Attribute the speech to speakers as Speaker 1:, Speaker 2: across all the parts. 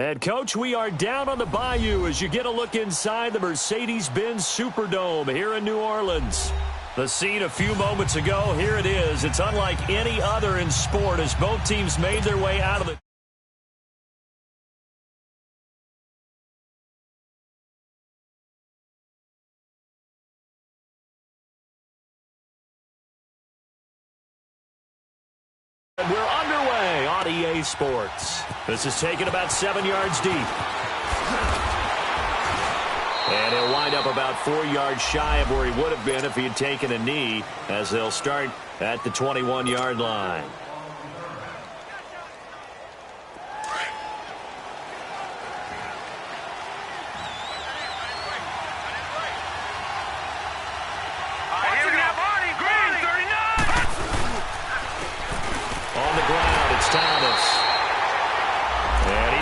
Speaker 1: And, Coach, we are down on the bayou as you get a look inside the Mercedes-Benz Superdome here in New Orleans. The scene a few moments ago, here it is. It's unlike any other in sport as both teams made their way out of the... We're underway on EA Sports. This is taken about 7 yards deep. And he'll wind up about 4 yards shy of where he would have been if he had taken a knee, as they'll start at the 21-yard line.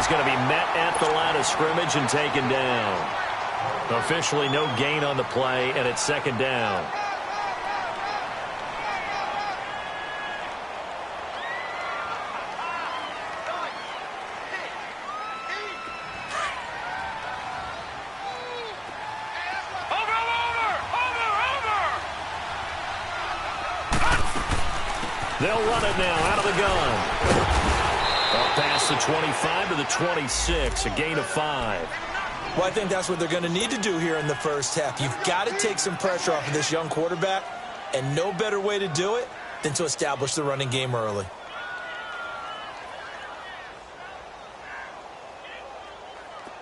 Speaker 1: Going to be met at the line of scrimmage and taken down. Officially no gain on the play, and it's second down. They'll run it now out of the gun. Up past the 25 to the 26, a gain of 5.
Speaker 2: Well, I think that's what they're going to need to do here in the first half. You've got to take some pressure off of this young quarterback, and no better way to do it than to establish the running game early.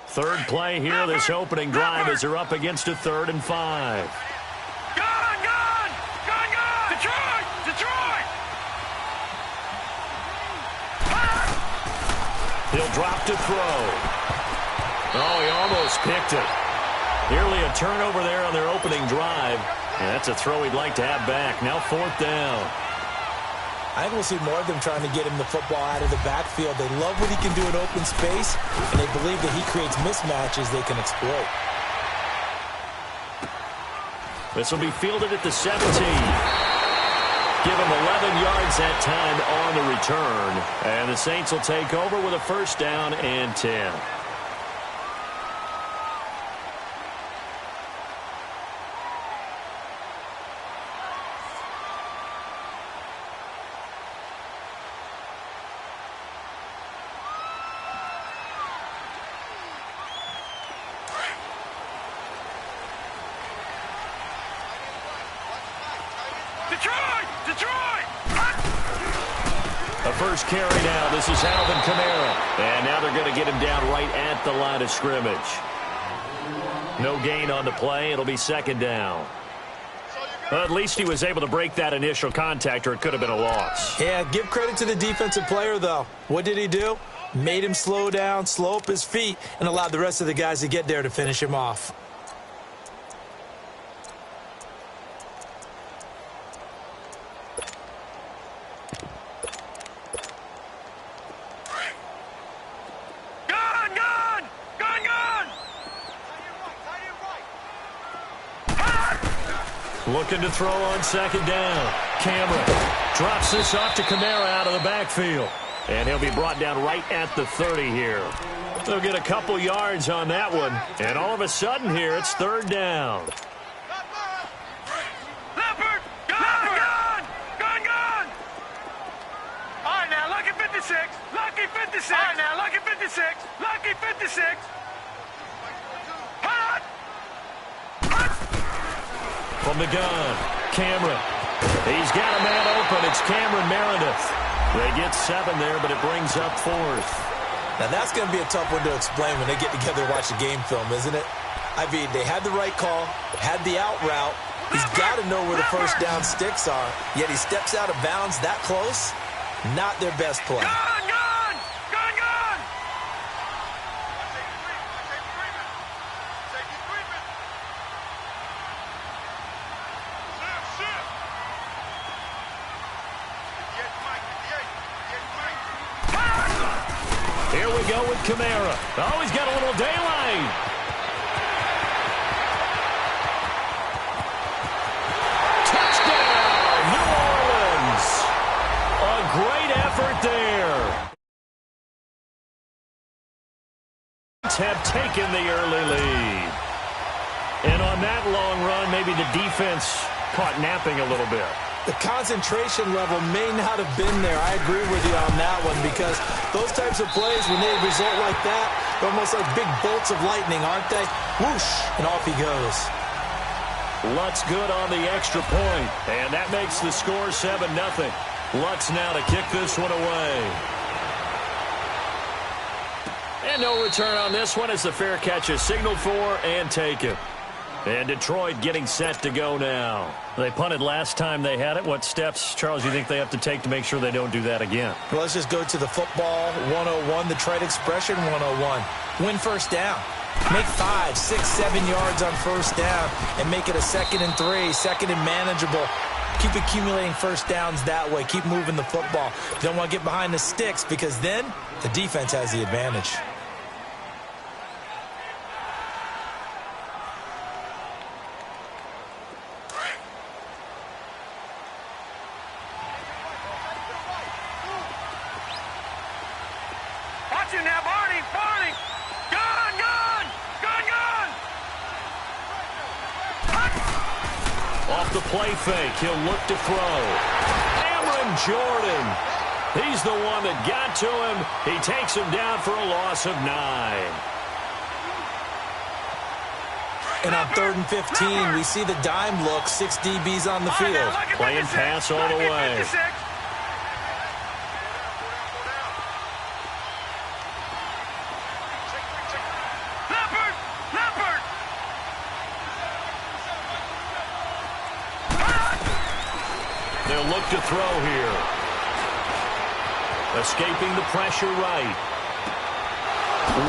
Speaker 1: Third play here, this opening drive as they're up against a 3rd and 5. He'll drop to throw. Oh, he almost picked it. Nearly a turnover there on their opening drive. And that's a throw he'd like to have back. Now 4th down.
Speaker 2: I think we'll see more of them trying to get him the football out of the backfield. They love what he can do in open space, and they believe that he creates mismatches they can exploit.
Speaker 1: This will be fielded at the 17. Give him 11 yards that time on the return. And the Saints will take over with a 1st down and 10. A first carry now. This is Alvin Kamara. And now they're going to get him down right at the line of scrimmage. No gain on the play. It'll be 2nd down. Well, at least he was able to break that initial contact, or it could have been a loss.
Speaker 2: Yeah, give credit to the defensive player, though. What did he do? Made him slow down, slow up his feet, and allowed the rest of the guys to get there to finish him off.
Speaker 1: Looking to throw on 2nd down. Cameron drops this off to Kamara out of the backfield. And he'll be brought down right at the 30 here. They'll get a couple yards on that one. And all of a sudden here, it's 3rd down.
Speaker 3: Leopard! Gun! All right, now, lucky 56. Lucky 56. All right, now, lucky 56. Lucky 56.
Speaker 1: From the gun, Cameron. He's got a man open. It's Cameron Meredith. They get 7 there, but it brings up 4th.
Speaker 2: Now, that's going to be a tough one to explain when they get together and watch the game film, isn't it? I mean, they had the right call, had the out route. He's got to know where the 1st down sticks are, yet he steps out of bounds that close. Not their best play.
Speaker 1: Here we go with Kamara. Oh, he's got a little daylight. Touchdown, New Orleans. A great effort there. Lutz have taken the early lead. And on that long run, maybe the defense caught napping a little bit.
Speaker 2: The concentration level may not have been there. I agree with you on that one, because those types of plays, when they result like that, they're almost like big bolts of lightning, aren't they? Whoosh, and off he goes.
Speaker 1: Lutz good on the extra point, and that makes the score 7-0. Lutz now to kick this one away. And no return on this one as the fair catch is signaled for and taken. And Detroit getting set to go now. They punted last time they had it. What steps, Charles, you think they have to take to make sure they don't do that again?
Speaker 2: Well, let's just go to the football 101, the trade expression 101. Win first down. Make 5, 6, 7 yards on first down and make it a 2nd and 3, 2nd and manageable. Keep accumulating first downs that way. Keep moving the football. You don't want to get behind the sticks, because then the defense has the advantage.
Speaker 3: Watch it now, Barney! Barney! Gun! Gun! Gun! Gun!
Speaker 1: Off the play fake, he'll look to throw. Cameron Jordan. He's the one that got to him. He takes him down for a loss of 9.
Speaker 2: And on 3rd and 15, we see the dime look, 6 DBs on the field.
Speaker 1: Playing pass all the way. They'll look to throw here. Escaping the pressure right.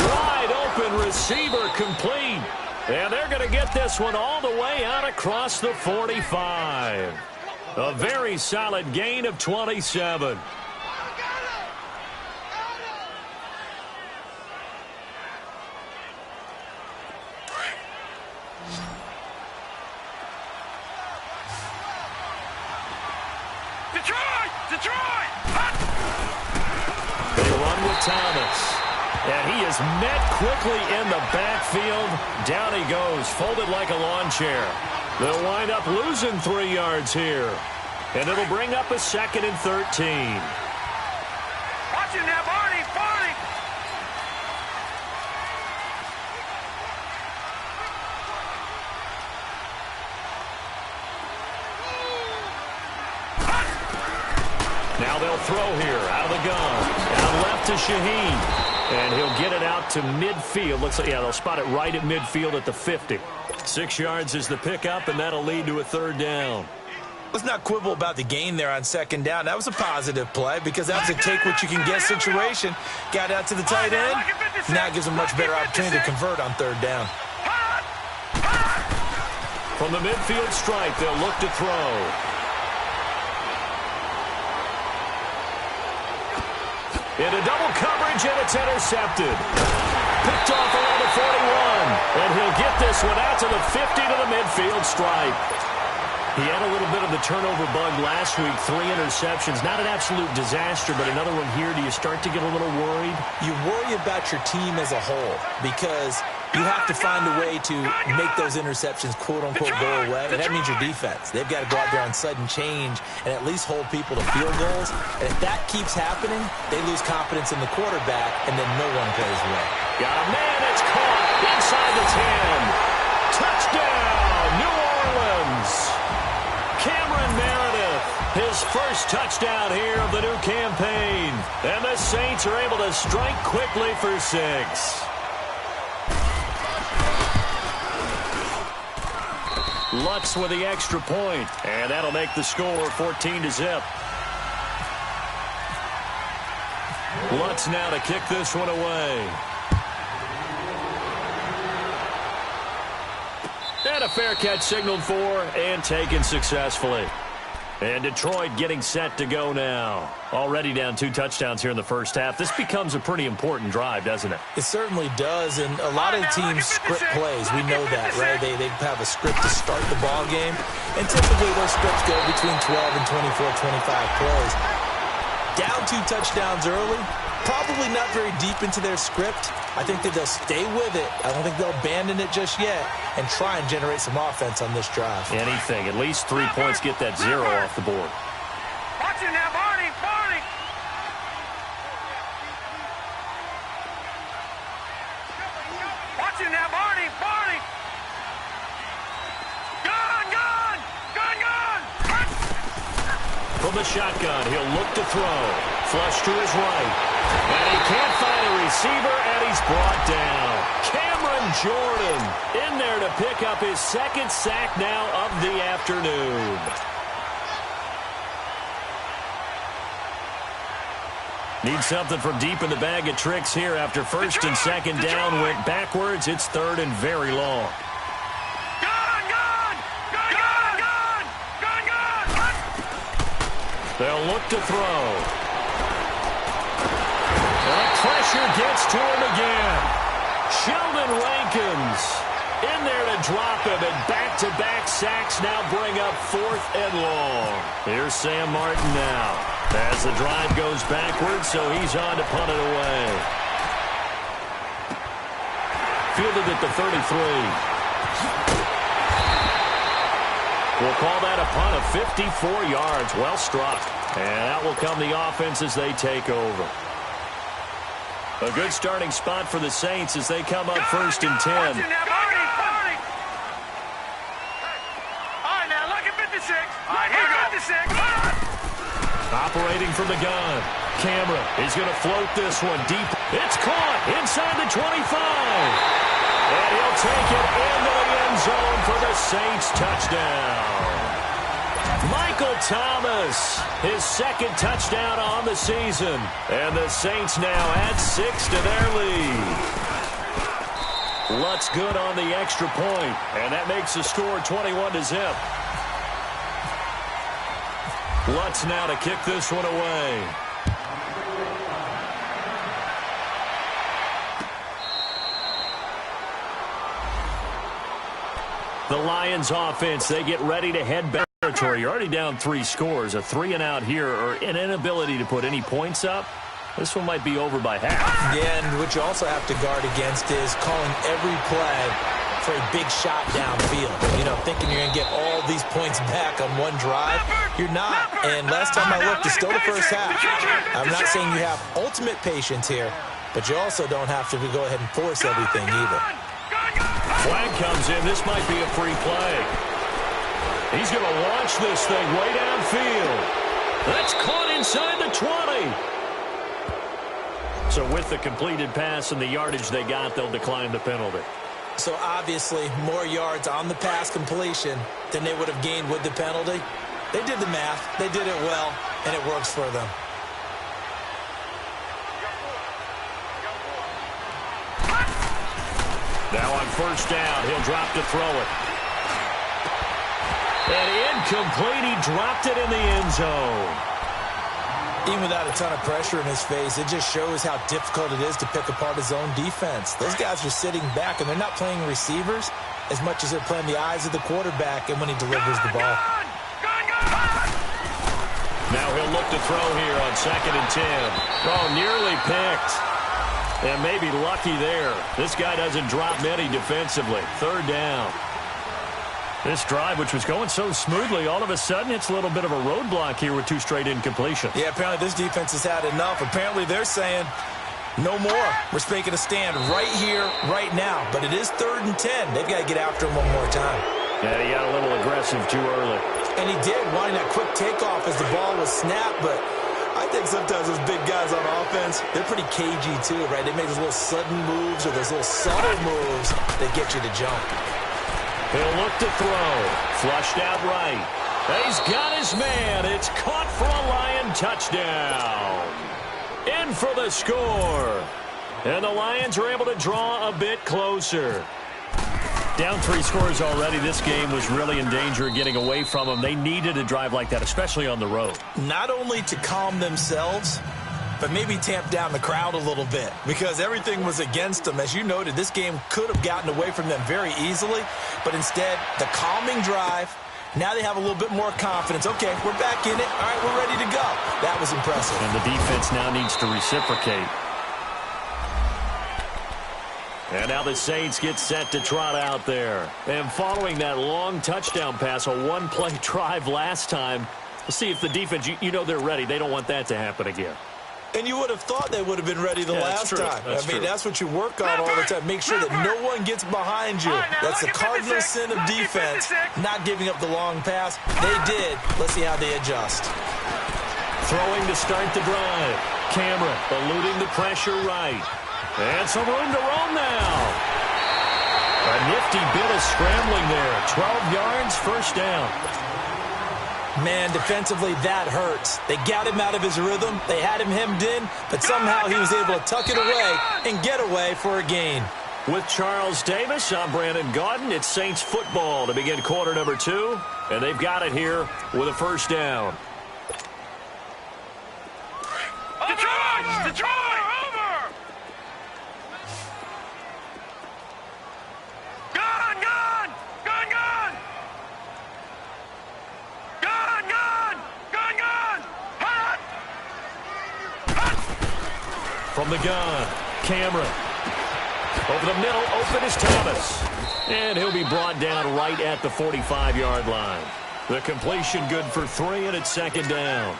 Speaker 1: Wide open receiver complete. And they're going to get this one all the way out across the 45. A very solid gain of 27.
Speaker 3: Detroit! Detroit!
Speaker 1: They run with Thomas. And he is met quickly in the backfield. Down he goes, folded like a lawn chair. They'll wind up losing 3 yards here. And it'll bring up a 2nd and 13.
Speaker 3: Watch it now, Barney! Barney!
Speaker 1: Now they'll throw here, out of the gun. Out left to Shaheen. And he'll get it out to midfield. Looks like, yeah, they'll spot it right at midfield at the 50. 6 yards is the pickup, and that'll lead to a 3rd down.
Speaker 2: Let's not quibble about the gain there on 2nd down. That was a positive play, because that was a take-what-you-can-get situation. Got out to the tight end. Now gives them much better opportunity to convert on 3rd down.
Speaker 1: From the midfield stripe, they'll look to throw. Into double coverage, and it's intercepted. Picked off around the 41. And he'll get this one out to the 50 to the midfield stripe. He had a little bit of the turnover bug last week, 3 interceptions. Not an absolute disaster, but another one here. Do you start to get a little worried?
Speaker 2: You worry about your team as a whole, because you have to find a way to make those interceptions, quote-unquote, go away. And that means your defense. They've got to go out there on sudden change and at least hold people to field goals. And if that keeps happening, they lose confidence in the quarterback, and then no one plays well.
Speaker 1: Got a man, it's caught inside the 10. Touchdown, New Orleans. Cameron Meredith, his first touchdown here of the new campaign. And the Saints are able to strike quickly for 6. Lutz with the extra point, and that'll make the score 14-0. Lutz now to kick this one away. And a fair catch signaled for and taken successfully. And Detroit getting set to go now. Already down 2 touchdowns here in the first half. This becomes a pretty important drive, doesn't it?
Speaker 2: It certainly does, and a lot of teams script plays. We know that, right? They have a script to start the ball game, and typically those scripts go between 12 and 24, 25 plays. Down 2 touchdowns early, probably not very deep into their script. I think that they'll stay with it. I don't think they'll abandon it just yet and try and generate some offense on this drive.
Speaker 1: Anything. At least 3 points, get that 0 off the board.
Speaker 3: Watch it now, Barney, Barney. Watch it now, Barney, Barney. Gun, gun, gun, gun.
Speaker 1: From the shotgun, he'll look to throw. Flush to his right. And he can't find a receiver, and he's brought down. Cameron Jordan in there to pick up his second sack now of the afternoon. Need something from deep in the bag of tricks here after first and second down went backwards. It's third and very long.
Speaker 3: Gun, gun, gun, gun, gun, gun, gun.
Speaker 1: They'll look to throw. The pressure gets to him again. Sheldon Rankins in there to drop him, and back-to-back sacks now bring up 4th and long. Here's Sam Martin now. As the drive goes backwards, so he's on to punt it away. Fielded at the 33. We'll call that a punt of 54 yards. Well struck. And out will come the offense as they take over. A good starting spot for the Saints as they come up first and 10.
Speaker 3: Watch it now, Barney, Barney. All right, now, look at 56. All right, here goes 56.
Speaker 1: Operating from the gun. Cameron is going to float this one deep. It's caught inside the 25. And he'll take it into the end zone for the Saints touchdown. Michael Thomas, his second touchdown on the season. And the Saints now add 6 to their lead. Lutz good on the extra point. And that makes the score 21-0. Lutz now to kick this one away. The Lions offense, they get ready to head back. You're already down 3 scores. A 3-and-out here or an inability to put any points up. This one might be over by half.
Speaker 2: Yeah, and what you also have to guard against is calling every play for a big shot downfield. You know, thinking you're going to get all these points back on one drive. You're not. And last time I looked, it's still the first half. I'm not saying you have ultimate patience here, but you also don't have to go ahead and force everything either.
Speaker 1: Flag comes in. This might be a free play. He's going to launch this thing way downfield. That's caught inside the 20. So with the completed pass and the yardage they got, they'll decline the penalty.
Speaker 2: So obviously more yards on the pass completion than they would have gained with the penalty. They did the math. They did it well, and it works for them.
Speaker 1: Now on first down, he'll drop to throw it. And incomplete, he dropped it in the end zone.
Speaker 2: Even without a ton of pressure in his face, it just shows how difficult it is to pick apart his own defense. Those guys are sitting back, and they're not playing receivers as much as they're playing the eyes of the quarterback and when he delivers the ball.
Speaker 1: Now he'll look to throw here on 2nd and 10. Oh, nearly picked. And maybe lucky there. This guy doesn't drop many defensively. 3rd down. This drive, which was going so smoothly, all of a sudden it's a little bit of a roadblock here with 2 straight incompletions.
Speaker 2: Yeah, apparently this defense has had enough. Apparently they're saying, no more. We're making a stand right here, right now. But it is 3rd and 10. They've got to get after him one more time.
Speaker 1: Yeah, he got a little aggressive too early.
Speaker 2: And he did, wanting that quick takeoff as the ball was snapped. But I think sometimes those big guys on offense, they're pretty cagey too, right? They make those little sudden moves or those little subtle moves that get you to jump.
Speaker 1: He'll look to throw. Flushed out right. He's got his man. It's caught for a Lion touchdown. In for the score. And the Lions are able to draw a bit closer. Down 3 scores already. This game was really in danger of getting away from them. They needed a drive like that, especially on the road.
Speaker 2: Not only to calm themselves, but maybe tamp down the crowd a little bit because everything was against them. As you noted, this game could have gotten away from them very easily, but instead, the calming drive, Now they have a little bit more confidence. Okay, we're back in it. All right, we're ready to go. That was impressive.
Speaker 1: And the defense now needs to reciprocate. And now the Saints get set to trot out there. And following that long touchdown pass, a one-play drive last time, we'll see if the defense, you know they're ready. They don't want that to happen again.
Speaker 2: And you would have thought they would have been ready the last time. That's what you work on all the time. Make sure that no one gets behind you. That's the cardinal sin of defense, not giving up the long pass. They did. Let's see how they adjust.
Speaker 1: Throwing to start the drive. Cameron eluding the pressure right. And some room to roam now. A nifty bit of scrambling there. 12 yards, first down.
Speaker 2: Man, defensively, that hurts. They got him out of his rhythm. They had him hemmed in, but somehow he was able to tuck it away and get away for a gain.
Speaker 1: With Charles Davis, I'm Brandon Gaudin. It's Saints football to begin quarter number 2, and they've got it here with a first down.
Speaker 3: Detroit! Detroit! Over! Gone! Gone! Gone! Gone! Gone! Gone! Gone! Gone! Hot! Hot!
Speaker 1: From the gun, Cameron. Over the middle, open is Thomas. And he'll be brought down right at the 45-yard line. The completion good for 3, and it's second down.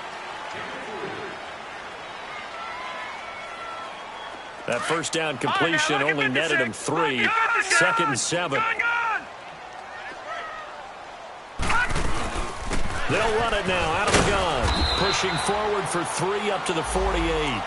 Speaker 1: That first down completion only netted him 3. Second and 7. They'll run it now out of the gun. Pushing forward for 3 up to the 48.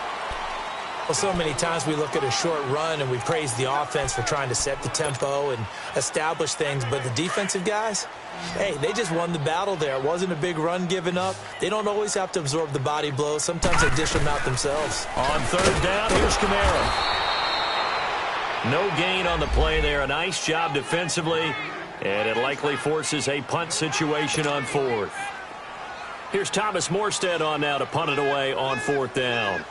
Speaker 2: Well, so many times we look at a short run and we praise the offense for trying to set the tempo and establish things, but the defensive guys, hey, they just won the battle there. It wasn't a big run given up. They don't always have to absorb the body blows. Sometimes they dish them out themselves.
Speaker 1: On third down, here's Kamara. No gain on the play there. A nice job defensively, and it likely forces a punt situation on 4th. Here's Thomas Morstead on now to punt it away on 4th down.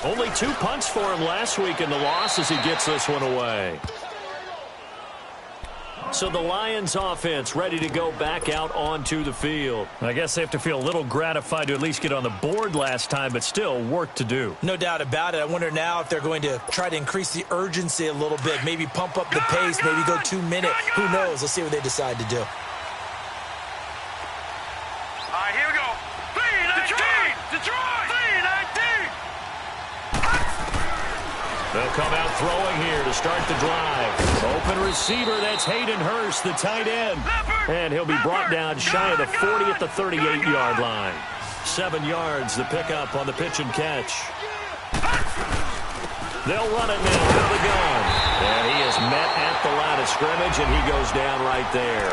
Speaker 1: Only 2 punts for him last week in the loss as he gets this one away. So the Lions offense ready to go back out onto the field. I guess they have to feel a little gratified to at least get on the board last time, but still work to do.
Speaker 2: No doubt about it. I wonder now if they're going to try to increase the urgency a little bit, maybe pump up the pace, maybe go 2-minute. Who knows? Let's see what they decide to do.
Speaker 3: All right, here we go. Detroit! Detroit! 3-19!
Speaker 1: They'll come out throwing here to start the drive. Open receiver, that's Hayden Hurst, the tight end. And he'll be brought down shy of the 40 at the 38-yard line. 7 yards, the pickup on the pitch and catch. They'll run it now out of the gun. And he is met at the line of scrimmage, and he goes down right there.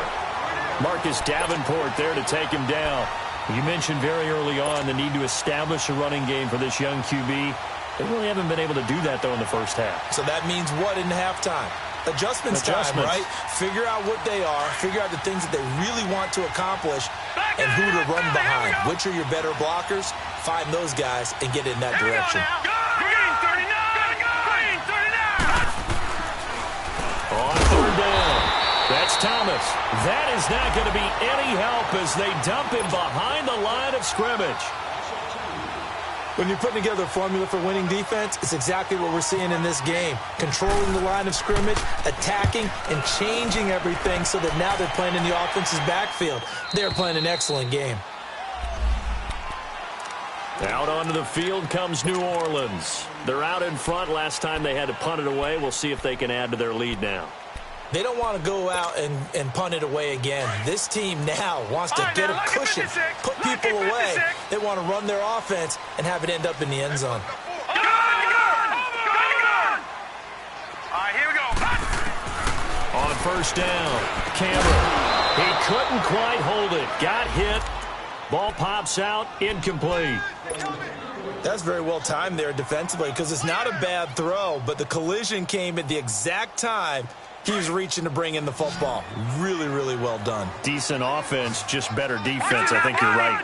Speaker 1: Marcus Davenport there to take him down. You mentioned very early on the need to establish a running game for this young QB. They really haven't been able to do that, though, in the first half.
Speaker 2: So that means what in halftime? Adjustments time, right? Figure out what they are, figure out the things that they really want to accomplish, and who to run behind. Which are your better blockers? Find those guys and get in that direction.
Speaker 3: Green 39! Green 39!
Speaker 1: On third down, that's Thomas. That is not going to be any help as they dump him behind the line of scrimmage.
Speaker 2: When you're putting together a formula for winning defense, it's exactly what we're seeing in this game. Controlling the line of scrimmage, attacking, and changing everything so that now they're playing in the offense's backfield. They're playing an excellent game.
Speaker 1: Out onto the field comes New Orleans. They're out in front. Last time they had to punt it away. We'll see if they can add to their lead now.
Speaker 2: They don't want to go out and punt it away again. This team now wants to get a cushion, put people away. They want to run their offense and have it end up in the end zone.
Speaker 3: All right, here we go.
Speaker 1: On first down, Cameron. He couldn't quite hold it. Got hit. Ball pops out, incomplete.
Speaker 2: That's very well timed there defensively because it's not a bad throw, but the collision came at the exact time he was reaching to bring in the football. Really, really well done.
Speaker 1: Decent offense, just better defense. I think you're right.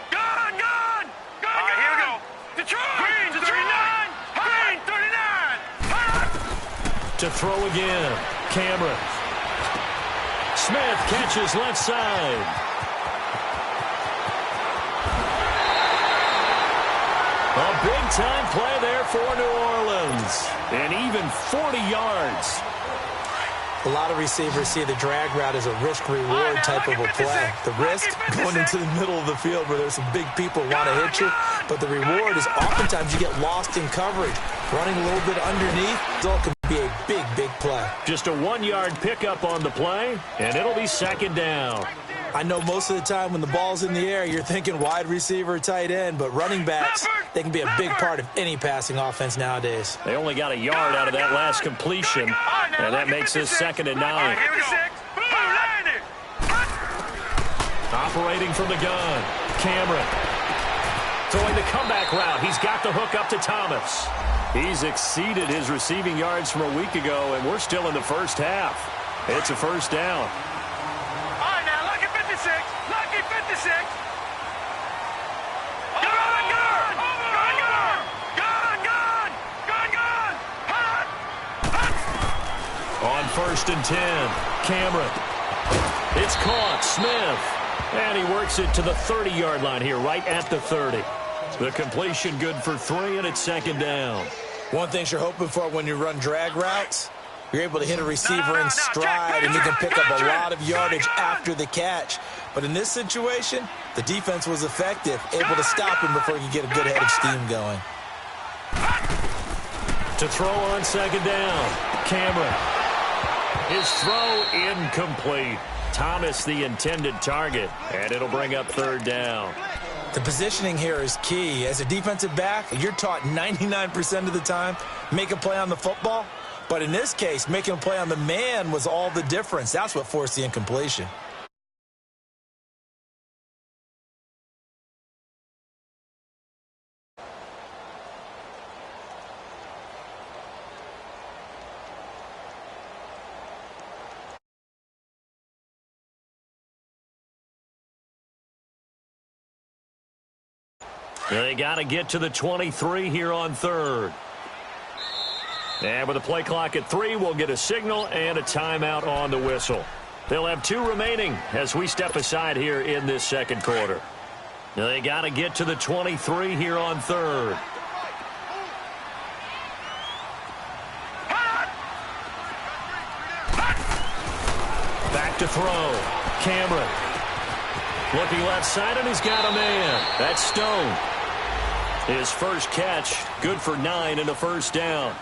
Speaker 3: Gone! All right, here we go. Detroit! Green 39! Green 39!
Speaker 1: To throw again. Cameron. Smith catches left side. A big-time play there for New Orleans. And even 40 yards.
Speaker 2: A lot of receivers see the drag route as a risk-reward type of a play. The risk, going into the middle of the field where there's some big people want to hit you. But the reward is oftentimes you get lost in coverage. Running a little bit underneath, it can be a big, big play.
Speaker 1: Just a 1-yard pickup on the play, and it'll be second down.
Speaker 2: I know most of the time when the ball's in the air, you're thinking wide receiver, tight end, but running backs, they can be a big part of any passing offense nowadays.
Speaker 1: They only got a yard out of that last completion, and that makes this 2nd and 9. Operating from the gun, Cameron. Throwing the comeback route. He's got the hook up to Thomas. He's exceeded his receiving yards from a week ago, and we're still in the first half. It's a first down. On 1st and 10, Cameron. It's caught, Smith. And he works it to the 30-yard line here, right at the 30. The completion good for 3, and it's 2nd down.
Speaker 2: One thing you're hoping for when you run drag routes, you're able to hit a receiver in stride, and you can pick up a lot of yardage after the catch. But in this situation, the defense was effective, able to stop him before he could get a good head of steam going.
Speaker 1: To throw on 2nd down, Cameron. His throw incomplete. Thomas the intended target, and it'll bring up 3rd down.
Speaker 2: The positioning here is key. As a defensive back, you're taught 99% of the time, make a play on the football. But in this case, making a play on the man was all the difference. That's what forced the incompletion.
Speaker 1: They got to get to the 23 here on 3rd. And with the play clock at 3, we'll get a signal and a timeout on the whistle. They'll have 2 remaining as we step aside here in this 2nd quarter. They got to get to the 23 here on 3rd. Back to throw. Cameron. Looking left side, and he's got a man. That's Stone. His first catch, good for 9 and a first down.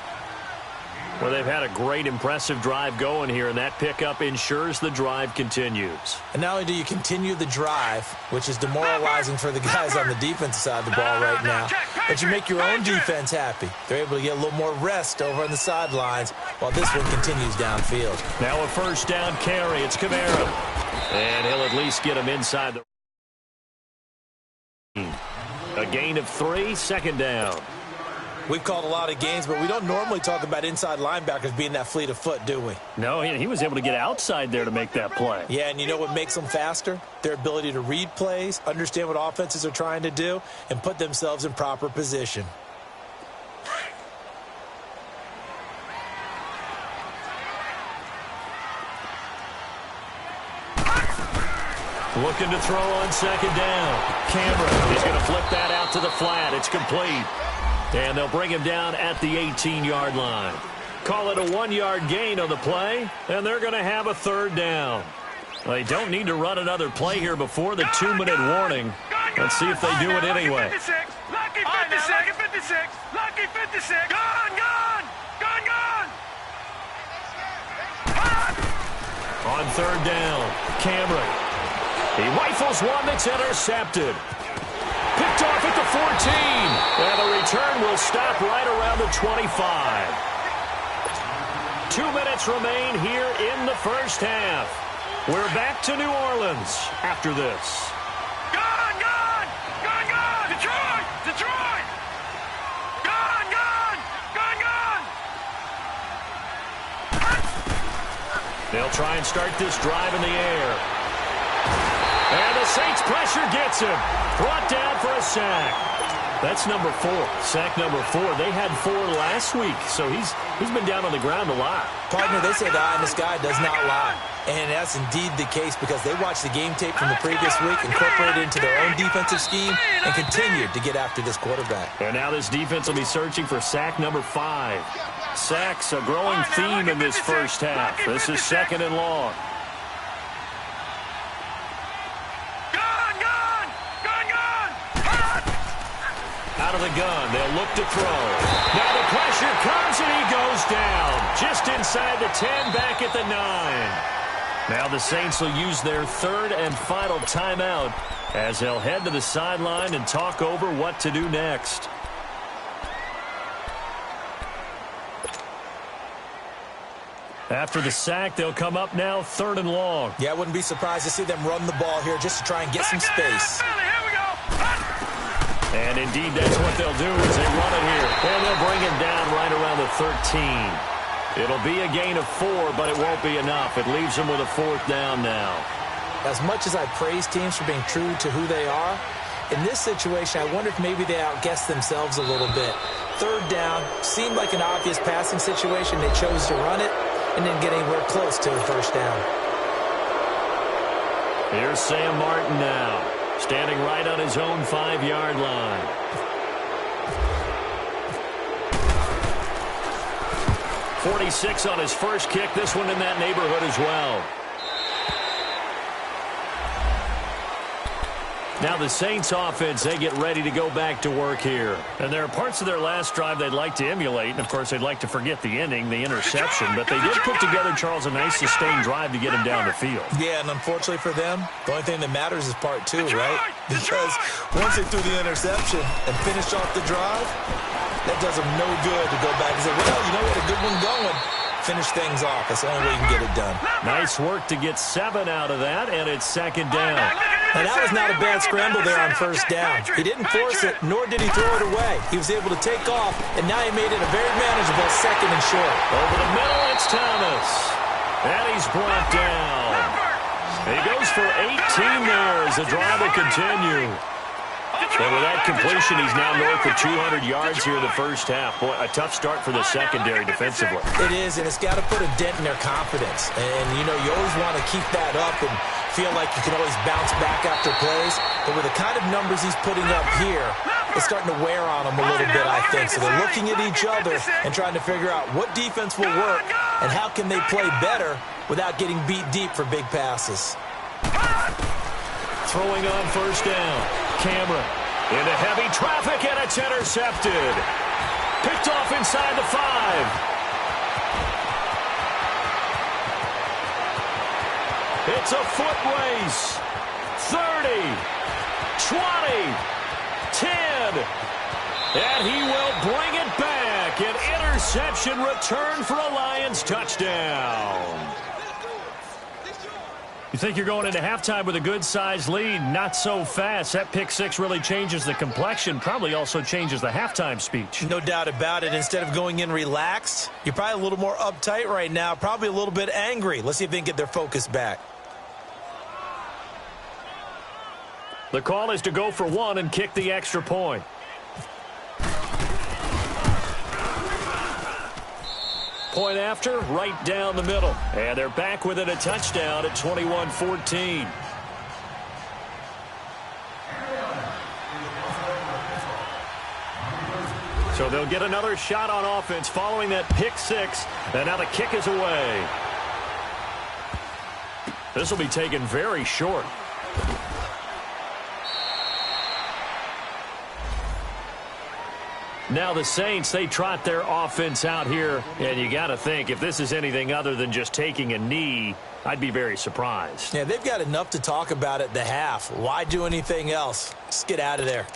Speaker 1: Well, they've had a great, impressive drive going here, and that pickup ensures the drive continues.
Speaker 2: And not only do you continue the drive, which is demoralizing for the guys on the defensive side of the ball right now, but you make your own defense happy. They're able to get a little more rest over on the sidelines while this one continues downfield.
Speaker 1: Now a first down carry. It's Kamara. And he'll at least get him inside the... A gain of 3, 2nd down.
Speaker 2: We've called a lot of games, but we don't normally talk about inside linebackers being that fleet of foot, do we?
Speaker 1: No, he was able to get outside there to make that play.
Speaker 2: Yeah, and you know what makes them faster? Their ability to read plays, understand what offenses are trying to do, and put themselves in proper position.
Speaker 1: Looking to throw on 2nd down. Cameron is going to flip that out to the flat. It's complete. And they'll bring him down at the 18-yard line. Call it a 1-yard gain on the play, and they're going to have a 3rd down. They don't need to run another play here before the 2-minute warning. Let's see if they do it anyway.
Speaker 3: Lucky 56, lucky 56, lucky 56. Gone, gone, gone, gone.
Speaker 1: On 3rd down, Cameron. He rifles one that's intercepted. Picked off at the 14. And the return will stop right around the 25. 2 minutes remain here in the first half. We're back to New Orleans after this.
Speaker 3: Gone, gone, gone, gone. Detroit, Detroit. Gone, gone, gone, gone.
Speaker 1: They'll try and start this drive in the air. And the Saints pressure gets him. Brought down for a sack. That's number 4, sack number 4. They had 4 last week, so he's been down on the ground a lot.
Speaker 2: Partner, they say the eye in the sky does not lie. And that's indeed the case because they watched the game tape from the previous week, incorporated it into their own defensive scheme, and continued to get after this quarterback.
Speaker 1: And now this defense will be searching for sack number 5. Sacks, a growing theme in this first half. This is 2nd and long. Out of the gun, they'll look to throw. Now the pressure comes and he goes down. Just inside the 10, back at the 9. Now the Saints will use their 3rd and final timeout as they'll head to the sideline and talk over what to do next. After the sack, they'll come up now 3rd and long.
Speaker 2: Yeah, I wouldn't be surprised to see them run the ball here just to try and get some space.
Speaker 1: And indeed, that's what they'll do as they run it here. And they'll bring him down right around the 13. It'll be a gain of 4, but it won't be enough. It leaves them with a 4th down now.
Speaker 2: As much as I praise teams for being true to who they are, in this situation, I wonder if maybe they outguessed themselves a little bit. 3rd down seemed like an obvious passing situation. They chose to run it and didn't get anywhere close to the 1st down.
Speaker 1: Here's Sam Martin now, standing right on his own 5-yard line. .46 on his first kick. This one in that neighborhood as well. Now the Saints offense, they get ready to go back to work here. And there are parts of their last drive they'd like to emulate. And, of course, they'd like to forget the ending, the interception. But they did put together, Charles, a nice sustained drive to get him down the field.
Speaker 2: Yeah, and unfortunately for them, the only thing that matters is part 2, right? Because once they threw the interception and finished off the drive, that does them no good to go back and say, well, you know what, a good one going. Finish things off. That's the only way you can get it done.
Speaker 1: Nice work to get 7 out of that, and it's 2nd down.
Speaker 2: And that was not a bad scramble there on 1st down. He didn't force it, nor did he throw it away. He was able to take off, and now he made it a very manageable 2nd and short.
Speaker 1: Over the middle, it's Thomas. And he's brought down. He goes for 18 there as the drive will continue. And with that completion, he's now north of 200 yards here in the first half. Boy, a tough start for the secondary defensively.
Speaker 2: It is, and it's got to put a dent in their confidence. And, you know, you always want to keep that up and feel like you can always bounce back after plays. But with the kind of numbers he's putting up here, it's starting to wear on them a little bit, I think. So they're looking at each other and trying to figure out what defense will work and how can they play better without getting beat deep for big passes.
Speaker 1: Throwing on 1st down. Cameron into heavy traffic, and it's intercepted. Picked off inside the 5. It's a foot race. 30, 20, 10. And he will bring it back. An interception return for a Lions touchdown. You think you're going into halftime with a good-sized lead? Not so fast. That pick 6 really changes the complexion, probably also changes the halftime speech.
Speaker 2: No doubt about it. Instead of going in relaxed, you're probably a little more uptight right now, probably a little bit angry. Let's see if they can get their focus back.
Speaker 1: The call is to go for 1 and kick the extra point. Point after, right down the middle. And they're back within a touchdown at 21-14. So they'll get another shot on offense following that pick 6. And now the kick is away. This will be taken very short. Now the Saints, they trot their offense out here, and you got to think if this is anything other than just taking a knee, I'd be very surprised.
Speaker 2: Yeah, they've got enough to talk about at the half. Why do anything else? Just get out of there.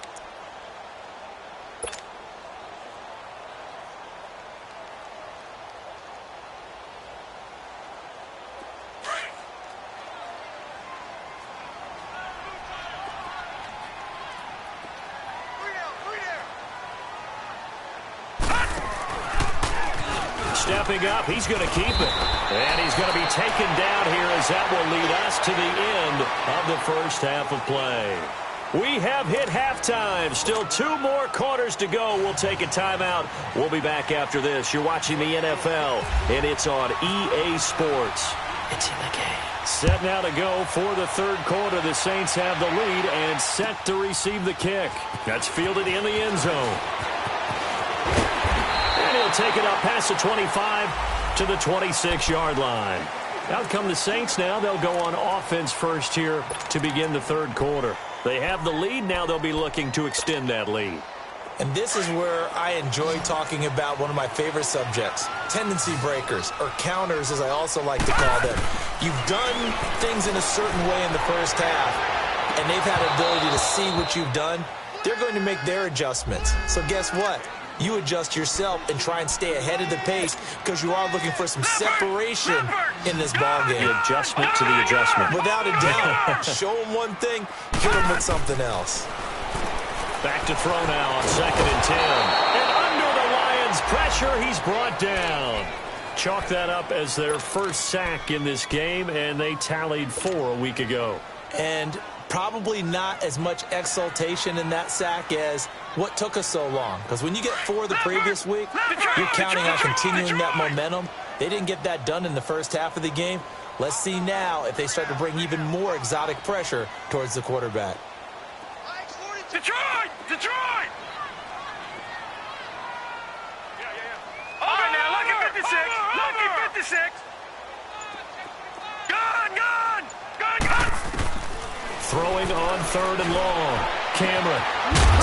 Speaker 1: Stepping up, he's going to keep it. And he's going to be taken down here as that will lead us to the end of the first half of play. We have hit halftime. Still 2 more quarters to go. We'll take a timeout. We'll be back after this. You're watching the NFL, and it's on EA Sports. It's in the game. Set now to go for the third quarter. The Saints have the lead and set to receive the kick. That's fielded in the end zone. And he'll take it up past the 25 to the 26-yard line. Out come the Saints now. They'll go on offense first here to begin the third quarter. They have the lead. Now they'll be looking to extend that lead.
Speaker 2: And this is where I enjoy talking about one of my favorite subjects, tendency breakers, or counters as I also like to call them. You've done things in a certain way in the first half, and they've had the ability to see what you've done. They're going to make their adjustments. So guess what? You adjust yourself and try and stay ahead of the pace because you are looking for some separation in this ballgame.
Speaker 1: The adjustment to the adjustment.
Speaker 2: Without a doubt. Show them one thing, hit them with something else.
Speaker 1: Back to throw now on 2nd and 10. And under the Lions' pressure, he's brought down. Chalk that up as their first sack in this game, and they tallied 4 a week ago.
Speaker 2: And probably not as much exultation in that sack as what took us so long. Because when you get 4 the previous week, you're counting on continuing that momentum. They didn't get that done in the first half of the game. Let's see now if they start to bring even more exotic pressure towards the quarterback.
Speaker 3: Detroit! Detroit! All right, now, lucky 56. Lucky 56. Gun!
Speaker 1: Throwing on 3rd and long. Cameron.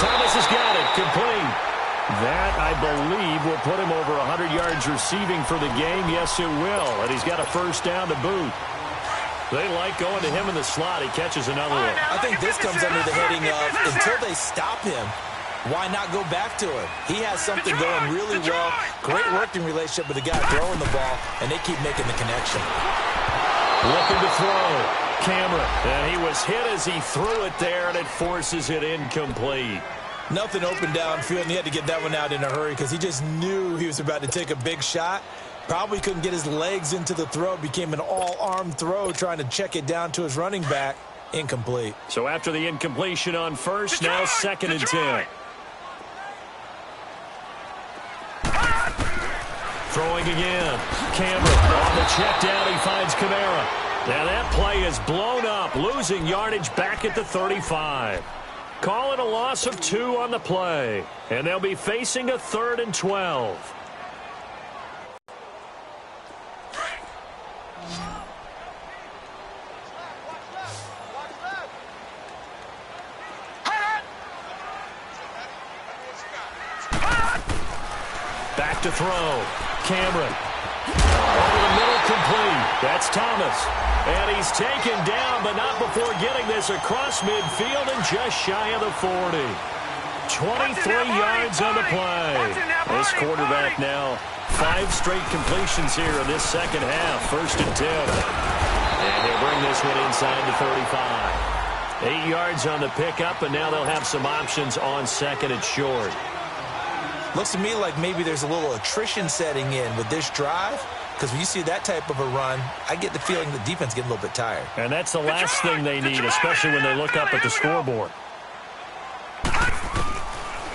Speaker 1: Thomas has got it. Complete. That, I believe, will put him over 100 yards receiving for the game. Yes, it will. And he's got a first down to boot. They like going to him in the slot. He catches another one.
Speaker 2: I think this comes under the heading of until they stop him, why not go back to him? He has something going really well. Great working relationship with the guy throwing the ball, and they keep making the connection.
Speaker 1: Looking to throw. Cameron. And he was hit as he threw it there, and it forces it incomplete.
Speaker 2: Nothing open downfield, and he had to get that one out in a hurry because he just knew he was about to take a big shot. Probably couldn't get his legs into the throw. Became an all-arm throw trying to check it down to his running back. Incomplete.
Speaker 1: So after the incompletion on first, now 2nd and 10. Throwing again. Cameron on the check down. He finds Kamara. Now that play is blown up. Losing yardage back at the 35. Call it a loss of 2 on the play. And they'll be facing a 3rd and 12. Back to throw. Cameron. Over the middle, complete. That's Thomas. And he's taken down, but not before getting this across midfield and just shy of the 40. 23 yards on the play. This quarterback now 5 straight completions here in this second half. 1st and 10. And he'll bring this one inside the 35. 8 yards on the pickup, and now they'll have some options on 2nd and short.
Speaker 2: Looks to me like maybe there's a little attrition setting in with this drive. Because when you see that type of a run, I get the feeling the defense getting a little bit tired.
Speaker 1: And that's the last thing they need, especially when they look up at the scoreboard.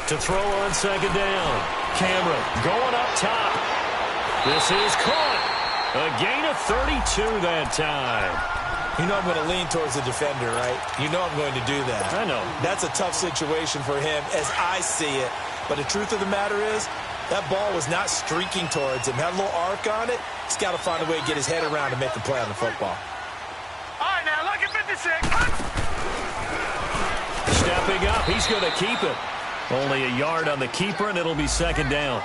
Speaker 1: To throw on 2nd down. Cameron going up top. This is caught. A gain of 32 that time.
Speaker 2: You know I'm going to lean towards the defender, right? You know I'm going to do that.
Speaker 1: I know.
Speaker 2: That's a tough situation for him as I see it. But the truth of the matter is, that ball was not streaking towards him. Had a little arc on it. He's got to find a way to get his head around and make the play on the football.
Speaker 3: All right, now, lucky 56.
Speaker 1: Stepping up, he's going to keep it. Only a yard on the keeper, and it'll be 2nd down.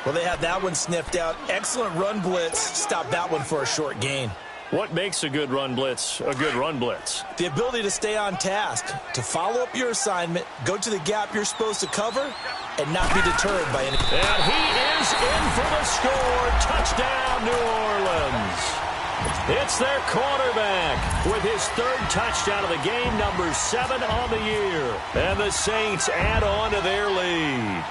Speaker 2: Well, they had that one sniffed out. Excellent run blitz. Stop that one for a short gain.
Speaker 1: What makes a good run blitz a good run blitz?
Speaker 2: The ability to stay on task, to follow up your assignment, go to the gap you're supposed to cover, and not be deterred by any.
Speaker 1: And he is in for the score. Touchdown, New Orleans. It's their quarterback with his 3rd touchdown of the game, number 7 on the year. And the Saints add on to their lead.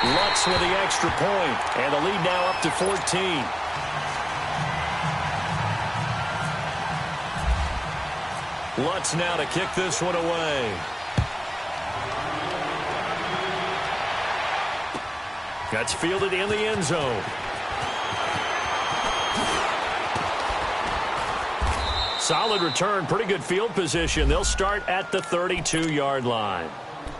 Speaker 1: Lutz with the extra point, and the lead now up to 14. Lutz now to kick this one away. That's fielded in the end zone. Solid return, pretty good field position. They'll start at the 32-yard line.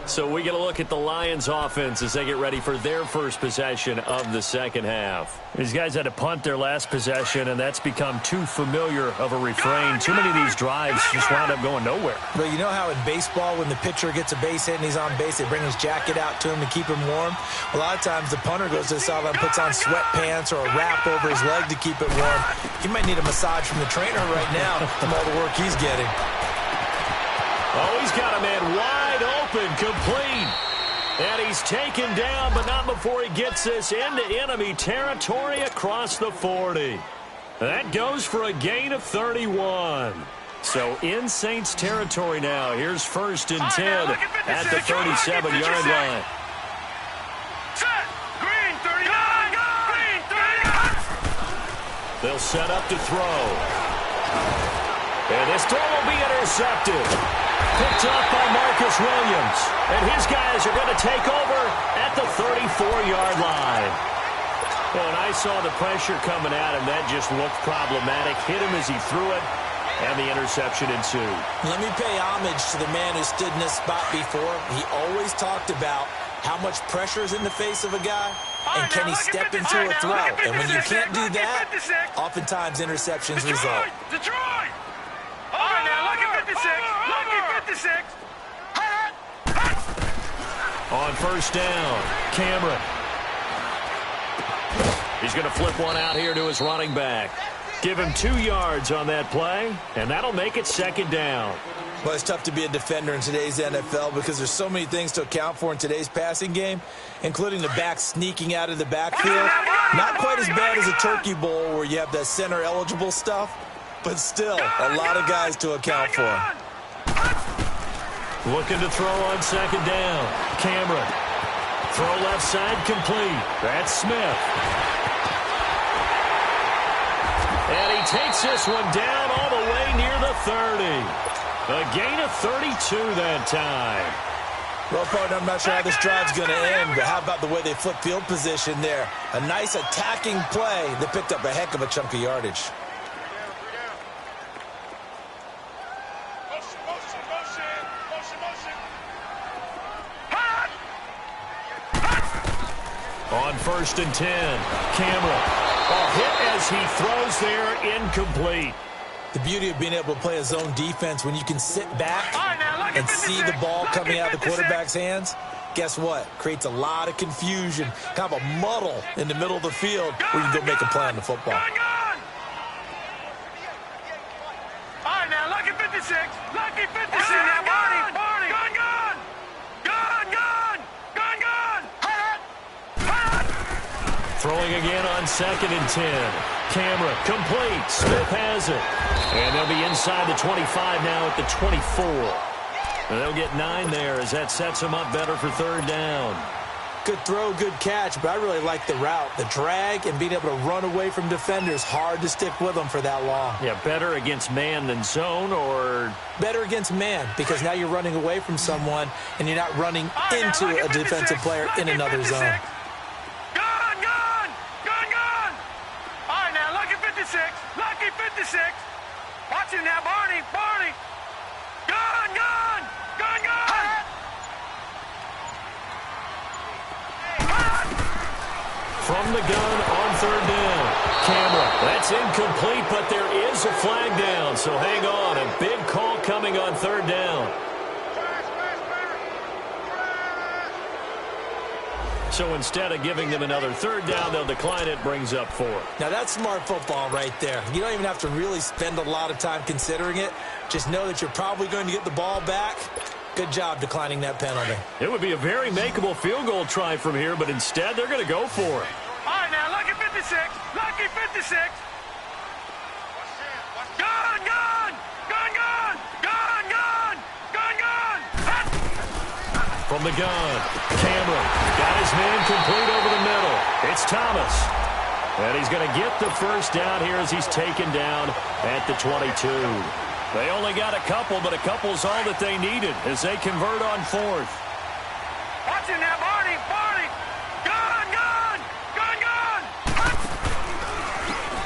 Speaker 1: So we get a look at the Lions offense as they get ready for their first possession of the second half. These guys had to punt their last possession, and that's become too familiar of a refrain. Too many of these drives just wound up going nowhere.
Speaker 2: But you know how in baseball, when the pitcher gets a base hit and he's on base, they bring his jacket out to him to keep him warm? A lot of times the punter goes to the sideline, puts on sweatpants or a wrap over his leg to keep it warm. He might need a massage from the trainer right now from all the work he's getting.
Speaker 1: Oh, he's got a man wide open, complete. And he's taken down, but not before he gets this into enemy territory across the 40. That goes for a gain of 31. So in Saints territory now. Here's 1st and 10 at the 37-yard line.
Speaker 3: Set. Green 39. Green 39.
Speaker 1: They'll set up to throw. And this throw will be intercepted. Picked up by Marcus Williams. And his guys are going to take over at the 34-yard line. Well, and I saw the pressure coming at him. That just looked problematic. Hit him as he threw it, and the interception ensued.
Speaker 2: Let me pay homage to the man who stood in this spot before. He always talked about how much pressure is in the face of a guy, and can he step into a throw. And when you can't do that, oftentimes interceptions result.
Speaker 3: Detroit! All right, now, look at 56. Lucky 56.
Speaker 1: On 1st down, Cameron. He's going to flip one out here to his running back. Give him 2 yards on that play, and that'll make it 2nd down.
Speaker 2: Well, it's tough to be a defender in today's NFL because there's so many things to account for in today's passing game, including the back sneaking out of the backfield. Not quite as bad as a turkey bowl where you have that center-eligible stuff, but still a lot of guys to account for.
Speaker 1: Looking to throw on 2nd down. Cameron. Throw left side complete. That's Smith. And he takes this one down all the way near the 30. A gain of 32 that time.
Speaker 2: Well, partner, I'm not sure how this drive's going to end, but how about the way they flip field position there? A nice attacking play that picked up a heck of a chunk of yardage.
Speaker 1: On 1st and 10, Cameron. Hit as he throws there, incomplete.
Speaker 2: The beauty of being able to play a zone defense when you can sit back and see the ball coming out of the quarterback's hands, guess what? Creates a lot of confusion, kind of a muddle in the middle of the field where you can go make a play on the football.
Speaker 3: All right, now, lucky 56. Lucky 56. Now, Barney. Gun, gun. Gun, gun. Gun, gun.
Speaker 1: Throwing again on 2nd and 10. Camera complete. Smith has it. And they'll be inside the 25 now at the 24. And they'll get 9 there as that sets them up better for 3rd down.
Speaker 2: Good throw, good catch, but I really like the route. The drag and being able to run away from defenders, hard to stick with them for that long.
Speaker 1: Yeah, better against man than zone, or?
Speaker 2: Better against man, because now you're running away from someone and you're not running into a defensive player in another zone.
Speaker 3: Gun, gun. Gun, gun. All right, now, lucky 56. Lucky 56. Watch him now, Barney. Barney. Gun, gun. Gun, gun.
Speaker 1: From the gun on 3rd down. Camera. That's incomplete, but there is a flag down, so hang on. A big call coming on 3rd down. So instead of giving them another 3rd down, they'll decline it, brings up 4.
Speaker 2: Now that's smart football right there. You don't even have to really spend a lot of time considering it. Just know that you're probably going to get the ball back. Good job declining that penalty.
Speaker 1: It would be a very makeable field goal try from here, but instead they're going to go for it.
Speaker 3: All right, now, lucky 56. Lucky 56. Gun, gun. Gun, gun. Gun, gun. Gun, gun.
Speaker 1: From the gun, Cameron got his man complete over the middle. It's Thomas. And he's going to get the 1st down here as he's taken down at the 22. They only got a couple, but a couple's all that they needed as they convert on fourth.
Speaker 3: Watch him now, Barney! Barney! Gun! Gun! Gun! Gun!